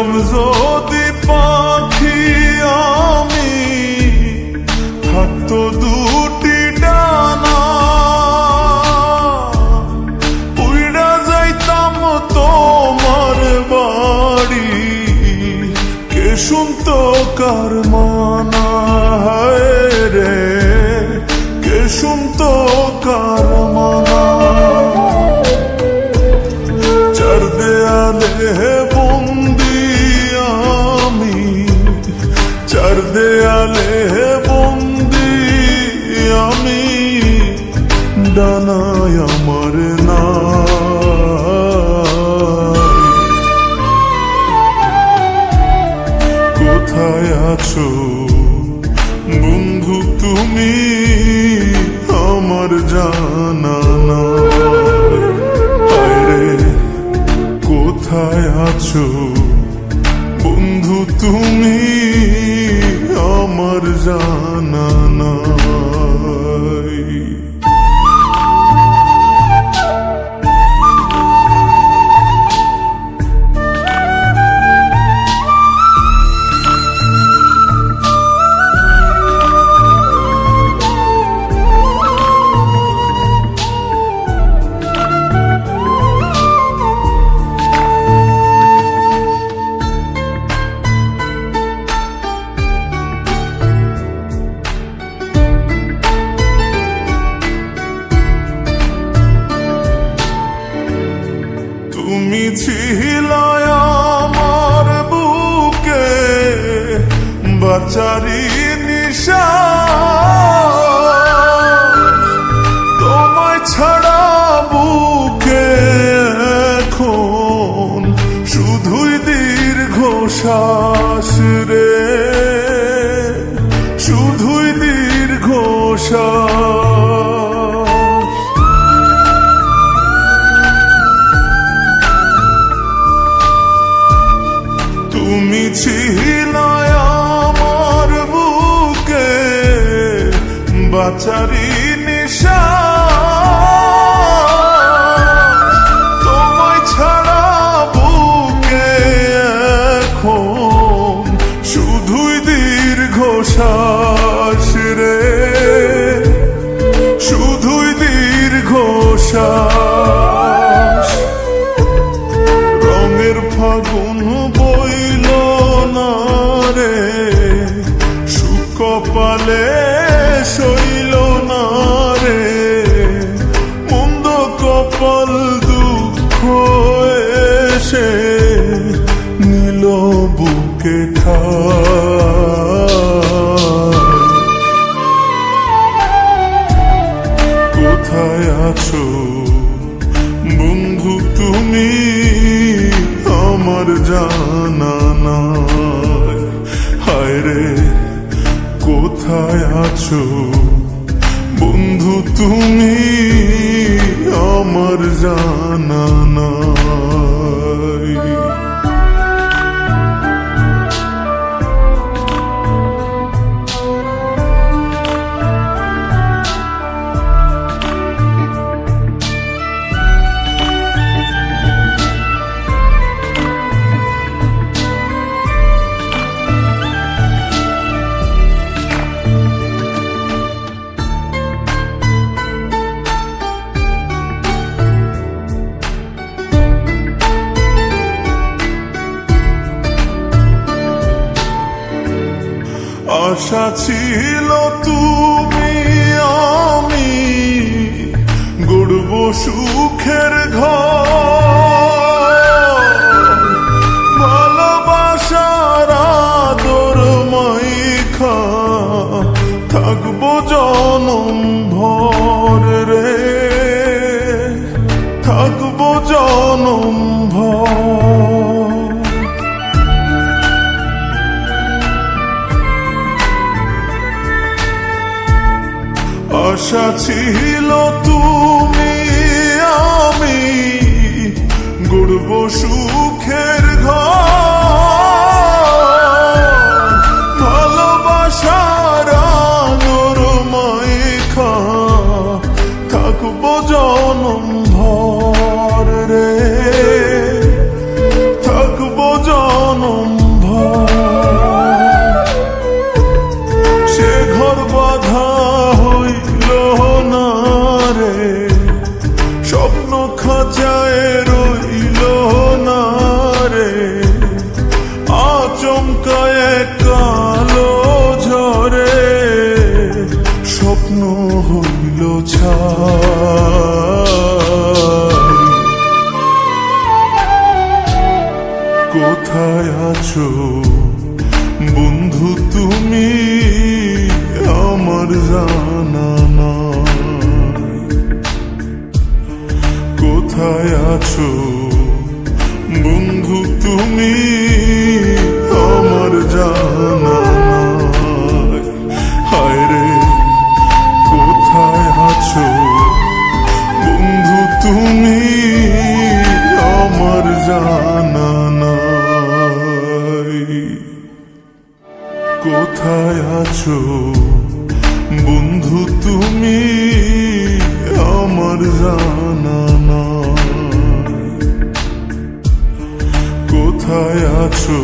হইতাম যদি পাখি আমি, থাকতো দুটি ডানা, উইড়া যাইতাম তোমার বাড়ি, কে শুনতো কার মানা, হায় রে কে শুনতো কার মানা। চার দেয়ালে বন্দি আমি, চার দেয়ালে বন্দি আমি, ডানায় আমার নাই। কোথায় আছো বন্ধু তুমি, আমার জানা নাই। হায় রে কোথায় আছো বন্ধু তুমি, আমার জানা নাই। তুমি ছিলে আমার বুকে বাঁচারি নিশা, তোমায় ছাড়া বুকে এখন শুধুই দীর্ঘশ্বাস রে, শুধুই দীর্ঘশ্বাস। তুমি ছিলে আমার বুকে বাঁচারি নিশা, তোমায় ছাড়া বুকে এখন শুধুই দীর্ঘশ্বাস রে, শুধুই দীর্ঘশ্বাস। রঙের ফাগুন বইল না রে, সুকপালে সইল না রে, মন্দ কপাল দুঃখ এসে নিল বুকে ঠাই। কোথায় আছো বন্ধু তুমি, আমার জানা নাই। হায় রে কোথায় আছো বন্ধু তুমি, আমার জানা নাই। আশা ছিল তুমি আমি গড়ব সুখের ঘর, ভালোবাসার আদর মাইখা থাকবো জনম ভর রে, থাকবো জনম ভর। আশা ছিল তুমি আমি গড়ব সুখের ঘর, ভালোবাসার আদর মাইখা থাকবো জনম ভর রে, থাকবো জনম হইল ছাই। কোথায় আছো বন্ধু তুমি আমার জানা নাই। কোথায় আছো বন্ধু তুমি আমার জানা নাই। হায় রে কোথায় আছো বন্ধু তুমি আমার জানা নাই। কোথায় আছো বন্ধু তুমি আমার জানা নাই। কোথায় আছো